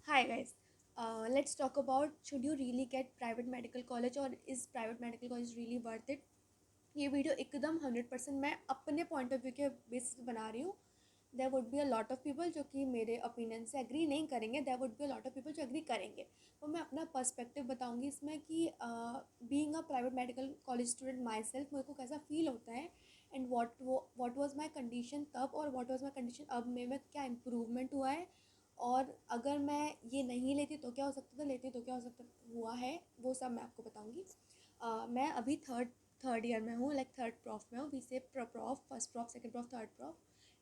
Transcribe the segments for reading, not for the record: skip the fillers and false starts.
Hi guys, let's talk about should you really get private medical college or is private medical college really worth it। ये video एकदम 100% मैं अपने point of view के basis पे बना रही हूँ। There would be a lot of people जो कि मेरे ओपिनियन से एग्री नहीं करेंगे, there would be a lot of people जो एग्री करेंगे। तो मैं अपना पर्सपेक्टिव बताऊँगी इसमें कि being a private medical college student myself मेरे को कैसा फील होता है and what was my condition तब और वॉट वॉज माई कंडीशन अब में क्या इम्प्रूवमेंट हुआ है। और अगर मैं ये नहीं लेती तो क्या हो सकता था, लेती तो क्या हो सकता हुआ है, वो सब मैं आपको बताऊँगी। मैं अभी थर्ड ईयर में हूँ, लाइक थर्ड प्रॉफ में हूँ। वी से prof, first prof, second prof, third prof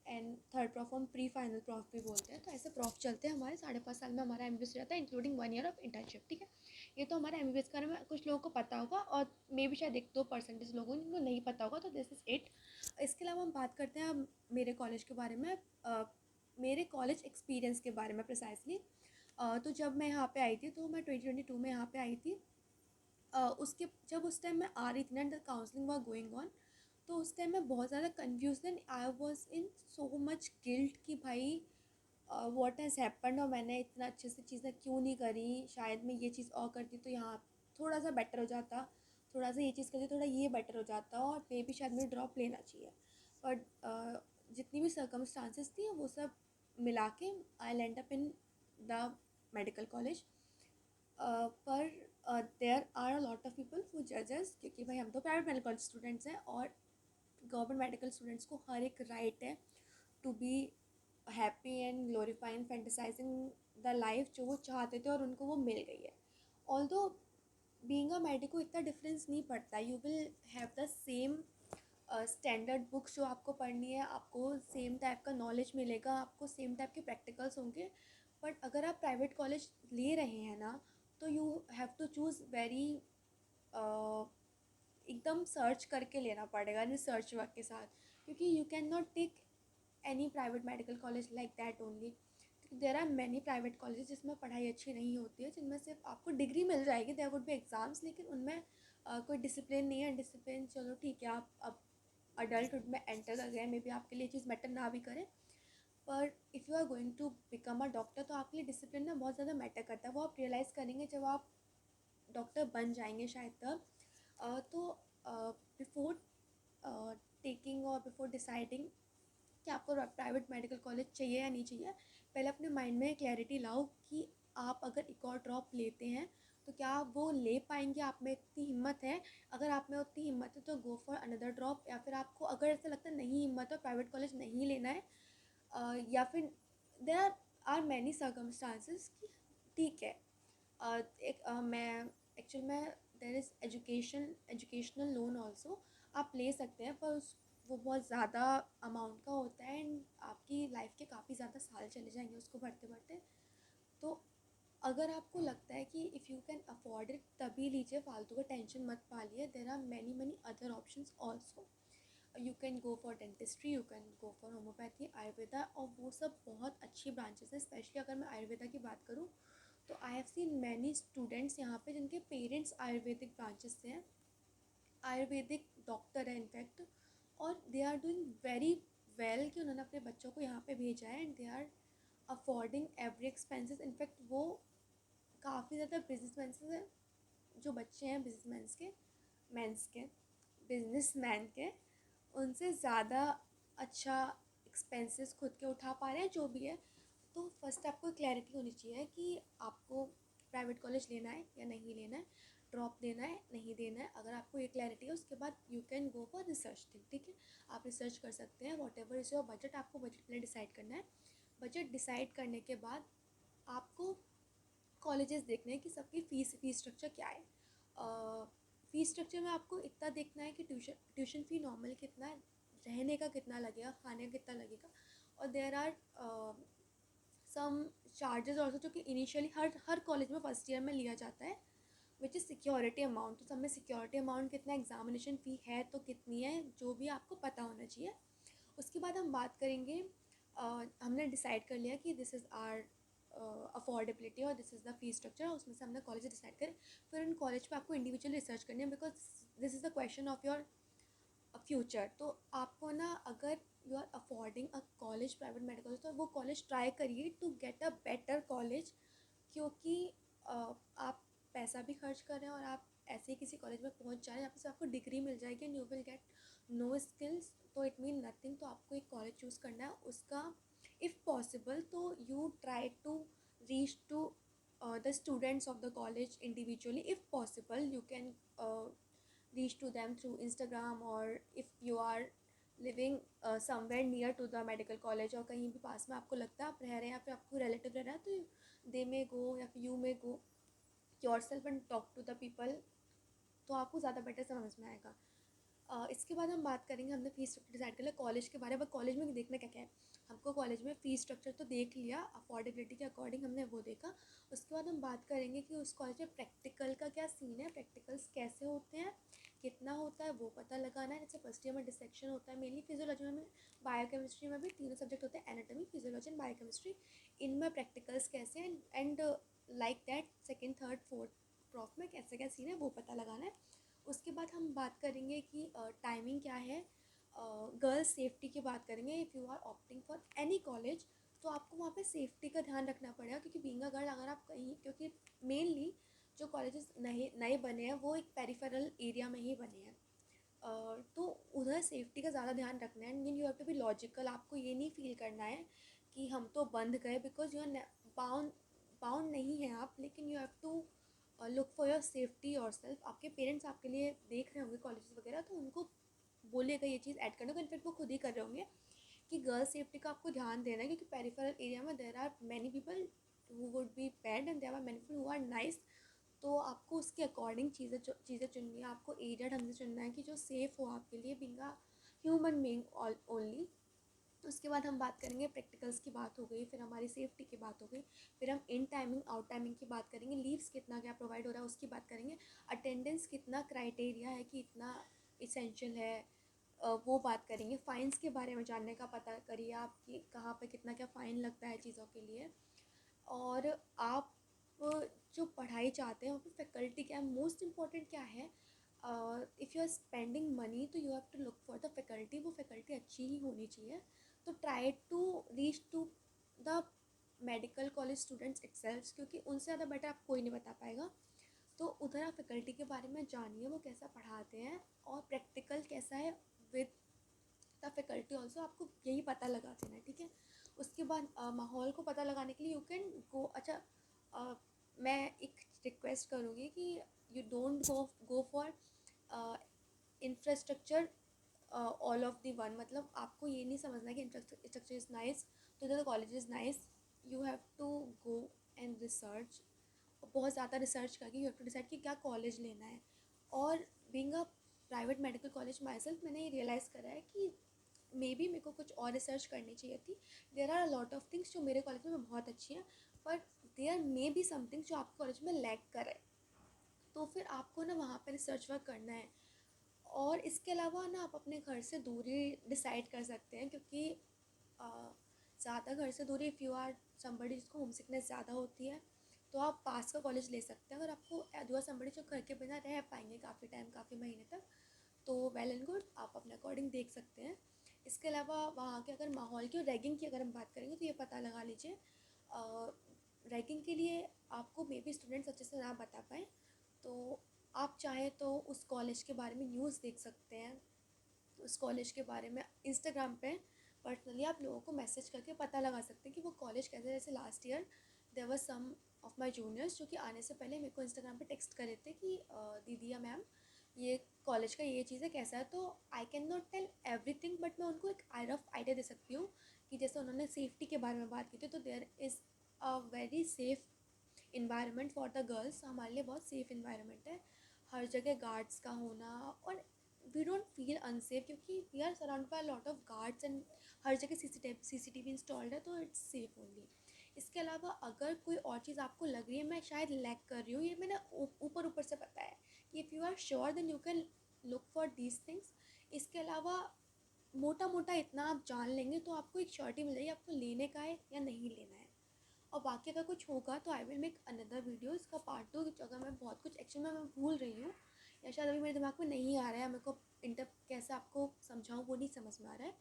and third prof हम प्री फाइनल प्रॉफ भी बोलते हैं। तो ऐसे प्रॉफ चलते हैं हमारे 5.5 साल में हमारा एम रहता है, इंक्लूडिंग 1 ईयर ऑफ इंटर्नशिप। ठीक है, ये तो हमारा एम के बारे में कुछ लोगों को पता होगा और मे भी शायद 1-2% लोगों को जिनको नहीं पता होगा, तो दिस इज़ इट। इसके अलावा हम बात करते हैं अब मेरे कॉलेज के बारे में, मेरे कॉलेज एक्सपीरियंस के बारे में प्रिसाइसली। तो जब मैं यहाँ पे आई थी तो मैं 2022 में यहाँ पे आई थी। उसके जब उस टाइम मैं आ रही थी ना, the counselling was going on, तो उस टाइम मैं बहुत ज़्यादा confuse and I was in so much guilt कि भाई व्हाट हैज़ हैपेंड और मैंने इतना अच्छे से चीज़ें क्यों नहीं करी। शायद मैं ये चीज़ और करती तो यहाँ थोड़ा सा बेटर हो जाता, थोड़ा सा ये चीज़ करती थोड़ा ये बेटर हो जाता और मे भी शायद मुझे ड्रॉप लेना चाहिए। बट जितनी भी सर्कमस्टांसेस थी वो सब मिला के I land up in the medical college. पर there are a lot of people who जजेस, क्योंकि भाई हम तो प्राइवेट मेडिकल स्टूडेंट्स हैं और गवर्नमेंट मेडिकल स्टूडेंट्स को हर एक राइट है to be happy and glorifying fantasising the life जो वो चाहते थे और उनको वो मिल गई है। ऑल्दो बीइंग अ मेडिको इतना डिफरेंस नहीं पड़ता, you will have the same standard books जो आपको पढ़नी है, आपको सेम टाइप का नॉलेज मिलेगा, आपको सेम टाइप के प्रैक्टिकल्स होंगे। बट अगर आप प्राइवेट कॉलेज ले रहे हैं ना, तो you have to choose very एकदम सर्च करके लेना पड़ेगा रिसर्च वर्क के साथ, क्योंकि you can not take any private medical college like that only. There are many private college जिसमें पढ़ाई अच्छी नहीं होती है, जिनमें सिर्फ आपको डिग्री मिल जाएगी, देयर वुड बी एग्ज़ाम्स, लेकिन उनमें कोई डिसिप्लिन नहीं है। डिसिप्लिन चलो ठीक है, आप अब अडल्टहुड में एंटर कर गए, मे बी आपके लिए चीज़ मैटर ना भी करे, पर if you are going to become a doctor तो आपके लिए डिसिप्लिन ना बहुत ज़्यादा मैटर करता है। वो आप रियलाइज़ करेंगे जब आप डॉक्टर बन जाएंगे शायद तब। तो बिफोर टेकिंग और बिफोर डिसाइडिंग कि आपको प्राइवेट मेडिकल कॉलेज चाहिए या नहीं चाहिए, पहले अपने माइंड में क्लैरिटी लाओ कि आप अगर एक और ड्रॉप लेते हैं तो क्या आप वो ले पाएंगे, आप में इतनी हिम्मत है। अगर आप में उतनी हिम्मत है तो गो फॉर अनदर ड्रॉप, या फिर आपको अगर ऐसा लगता है नहीं हिम्मत है प्राइवेट कॉलेज नहीं लेना है, या फिर देर आर मैनी सर्कमस्टांसेस कि ठीक है, एक मैं एक्चुअल में there is educational loan also, आप ले सकते हैं, पर उस वो बहुत ज़्यादा अमाउंट का होता है एंड आपकी लाइफ के काफ़ी ज़्यादा साल चले जाएंगे उसको भरते भरते। तो अगर आपको लगता है कि if you can afford it तभी लीजिए, फालतू का टेंशन मत पालिए। There are many many other options also. You can go for dentistry, you can go for homeopathy, Ayurveda, और वो सब बहुत अच्छी ब्रांचेस हैं। स्पेशली अगर मैं आयुर्वेदा की बात करूँ तो I have seen many students यहाँ पे जिनके पेरेंट्स आयुर्वेदिक ब्रांचेस से हैं, आयुर्वेदिक डॉक्टर है इनफैक्ट, और they are doing very well कि उन्होंने अपने बच्चों को यहाँ पे भेजा है and they are affording every expenses. In fact वो काफ़ी ज़्यादा बिजनेसमैन से, जो बच्चे हैं बिजनेसमैन के, मैंस के, बिजनेसमैन के, उनसे ज़्यादा अच्छा एक्सपेंसेस खुद के उठा पा रहे हैं जो भी है। तो फर्स्ट आपको क्लैरिटी होनी चाहिए कि आपको प्राइवेट कॉलेज लेना है या नहीं लेना है, ड्रॉप देना है नहीं देना है। अगर आपको ये क्लैरिटी है उसके बाद you can go for research thing. ठीक है, आप रिसर्च कर सकते हैं, what ever is your budget, आपको बजट पहले डिसाइड करना है। बजट डिसाइड करने के बाद आपको कॉलेजेस देखने हैं कि सबकी फ़ीस स्ट्रक्चर क्या है। फ़ीस स्ट्रक्चर में आपको इतना देखना है कि ट्यूशन फ़ी नॉर्मल कितना है, रहने का कितना लगेगा, खाने का कितना लगेगा, और there are some charges also जो कि इनिशियली हर कॉलेज में फर्स्ट ईयर में लिया जाता है, विच इज़ सिक्योरिटी अमाउंट। तो सब में सिक्योरिटी अमाउंट कितना, एग्जामिनेशन फ़ी है तो कितनी है, जो भी आपको पता होना चाहिए। उसके बाद हम बात करेंगे, हमने डिसाइड कर लिया कि दिस इज़ आर अफोर्डेबिलिटी और this is the fee structure, उसमें से हमने कॉलेज डिसाइड करें। फिर उन कॉलेज पे आपको इंडिविजुअल रिसर्च करनी है, because this is the question of your future. तो आपको ना, अगर you are affording a college private medical, तो वो कॉलेज ट्राई करिए to get a better college क्योंकि आप पैसा भी खर्च कर रहे हैं और आप ऐसे ही किसी कॉलेज में पहुंच जा रहे हैं जहाँ पे से आपको डिग्री मिल जाएगी and you will get no skills, तो इट मीन नथिंग। तो आपको एक कॉलेज चूज़ करना है, उसका इफ़ पॉसिबल तो you try to reach to the students of the college individually. If possible you can reach to them through Instagram, or if you are living somewhere near to the medical college और कहीं भी पास में आपको लगता है आप रह रहे हैं या फिर आपको रिलेटिव रह रहा है, तो दे मे गो या फिर you may go yourself and talk to the people, तो आपको ज़्यादा बेटर समझ में आएगा। इसके बाद हम बात करेंगे, हमने फ़ीस स्ट्रक्चर डिसाइड कर लिया कॉलेज के बारे में। कॉलेज में देखना क्या क्या है, हमको कॉलेज में फ़ीस स्ट्रक्चर तो देख लिया, अफोर्डेबिलिटी के अकॉर्डिंग हमने वो देखा। उसके बाद हम बात करेंगे कि उस कॉलेज में प्रैक्टिकल का क्या सीन है, प्रैक्टिकल्स कैसे होते हैं, कितना होता है वो पता लगाना है। जैसे फर्स्ट ईयर में डिसेक्शन होता है मेनली फिजियोलॉजी में, बायोकेमिस्ट्री में भी तीनों सब्जेक्ट होते हैं, एनाटॉमी, फिजियोलॉजी एंड बायोकेमिस्ट्री। इनमें प्रैक्टिकल्स कैसे हैं and like that second third fourth prof में कैसे क्या सीन है वो पता लगाना है। उसके बाद हम बात करेंगे कि टाइमिंग क्या है, गर्ल्स सेफ्टी की बात करेंगे। If you are opting for any college तो आपको वहाँ पे सेफ्टी का ध्यान रखना पड़ेगा, क्योंकि बीइंग अ गर्ल अगर आप कहीं, क्योंकि मेनली जो कॉलेजेस नए नए बने हैं वो एक पेरिफेरल एरिया में ही बने हैं, तो उधर सेफ्टी का ज़्यादा ध्यान रखना है। And you have to be logical, आपको ये नहीं फील करना है कि हम तो बंद गए, because you are bound bound नहीं है आप, लेकिन you have to look for your safety yourself. आपके पेरेंट्स आपके लिए देख रहे होंगे कॉलेज वगैरह, तो उनको बोलेगा ये चीज़ ऐड करने को, इनफेक्ट वो खुद ही कर रहे होंगे कि गर्ल्स सेफ्टी का आपको ध्यान देना है, क्योंकि पेरिफेरल एरिया में there are many people who would be bad and there are many people who are nice. तो आपको उसके अकॉर्डिंग चीज़ें चुननी है, आपको एरिया ढंग से चुनना है कि जो सेफ़ हो आपके लिए, being a human being only. उसके बाद हम बात करेंगे, प्रैक्टिकल्स की बात हो गई, फिर हमारी सेफ्टी की बात हो गई, फिर हम इन टाइमिंग आउट टाइमिंग की बात करेंगे, लीव्स कितना क्या प्रोवाइड हो रहा है उसकी बात करेंगे, अटेंडेंस कितना क्राइटेरिया है कि इतना इसेंशियल है, वो बात करेंगे। फ़ाइन्स के बारे में जानने का पता करिए आप कि कहाँ पे कितना क्या फ़ाइन लगता है चीज़ों के लिए। और आप जो पढ़ाई चाहते हैं वहाँ पे फैकल्टी क्या है, मोस्ट इम्पॉर्टेंट क्या है। If you are spending money तो you have to look for the faculty, वो फैकल्टी अच्छी ही होनी चाहिए। तो try to reach to the medical college students itself, क्योंकि उनसे ज़्यादा बेटर आप कोई नहीं बता पाएगा। तो उधर आप फैकल्टी के बारे में जानिए वो कैसा पढ़ाते हैं और प्रैक्टिकल कैसा है विद द फैकल्टी ऑल्सो, आपको यही पता लगा देना है, ठीक है। उसके बाद माहौल को पता लगाने के लिए यू कैन गो, अच्छा मैं एक रिक्वेस्ट करूँगी कि you don't go for infrastructure all of the one, मतलब आपको ये नहीं समझना कि इंफ्रास्ट्रक्चर इज़ नाइस तो the college is nice. You have to go and research, बहुत ज़्यादा रिसर्च करके यू हैव टू डिसाइड कि क्या कॉलेज लेना है। और being a private medical college my self, मैंने ये रियलाइज़ करा है कि मे बी मेरे को कुछ और रिसर्च करनी चाहिए थी। There are a lot of things जो मेरे कॉलेज में बहुत अच्छी हैं, पर देयर मे बी समथिंग जो आपके कॉलेज में लैक करे, तो फिर आपको ना वहाँ पर रिसर्च वर्क करना है। और इसके अलावा ना आप अपने घर से दूरी डिसाइड कर सकते हैं, क्योंकि ज़्यादा घर से दूरी, इफ़ यू आर समबडी जिसको होम सिकनेस ज़्यादा होती है तो आप पास का कॉलेज ले सकते हैं। अगर आपको यू आर समबडी जो घर के बिना रह पाएंगे काफ़ी टाइम, काफ़ी महीने तक, तो वेल एंड गुड, आप अपने अकॉर्डिंग देख सकते हैं। इसके अलावा वहाँ के अगर माहौल की और रैगिंग की अगर हम बात करेंगे तो ये पता लगा लीजिए, रैगिंग के लिए आपको मे बी स्टूडेंट्स अच्छे से ना बता पाएँ, तो आप चाहें तो उस कॉलेज के बारे में न्यूज़ देख सकते हैं, उस कॉलेज के बारे में इंस्टाग्राम पे पर्सनली आप लोगों को मैसेज करके पता लगा सकते हैं कि वो कॉलेज कैसे। जैसे last year there were some of my juniors जो कि आने से पहले मेरे को इंस्टाग्राम पे टेक्स्ट कर रहे थे कि दीदी या मैम ये कॉलेज का ये चीज़ है कैसा है। तो I can not tell everything, but मैं उनको एक रफ आइडिया दे सकती हूँ कि जैसे उन्होंने सेफ्टी के बारे में बात की थी, तो there is a very safe environment for the girls, हमारे लिए बहुत सेफ़ इन्वायरमेंट है। हर जगह गार्ड्स का होना, और वी डोंट फील अनसेफ क्योंकि we are surround by lot of guards and हर जगह सीसीटीवी इंस्टॉल्ड है, तो इट्स सेफ ओनली। इसके अलावा अगर कोई और चीज़ आपको लग रही है मैं शायद लैक कर रही हूँ, ये मैंने ऊपर ऊपर से पता है कि if you are sure then you can look for these things. इसके अलावा मोटा मोटा इतना आप जान लेंगे तो आपको एक श्योरिटी मिल जाएगी आपको लेने का है या नहीं लेना है। और बाकी अगर कुछ होगा तो I will make another video इसका पार्ट 2, अगर मैं बहुत कुछ एक्चुअली मैं भूल रही हूँ या शायद अभी मेरे दिमाग में नहीं आ रहा है, मेरे को इंटर कैसे आपको समझाऊँ वो नहीं समझ में आ रहा है,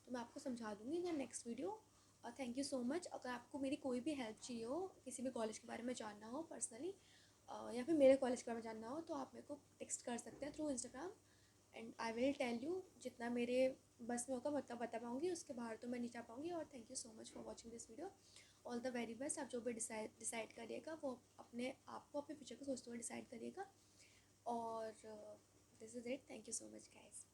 तो मैं आपको समझा दूँगी इन द नेक्स्ट वीडियो। और थैंक यू सो मच। अगर आपको मेरी कोई भी हेल्प चाहिए हो, किसी भी कॉलेज के बारे में जानना हो पर्सनली, या फिर मेरे कॉलेज के बारे में जानना हो, तो आप मेरे को टेक्स्ट कर सकते हैं through Instagram, and I will tell you जितना मेरे बस में होगा मैं उतना बता पाऊँगी, उसके बाहर तो मैं नहीं जा पाऊँगी। और thank you so much for watching this video. All the very best. आप जो भी डिसाइड करिएगा वो अपने आप को, अपने फ्यूचर को सोचते हुए डिसाइड करिएगा। और this is it. Thank you so much guys.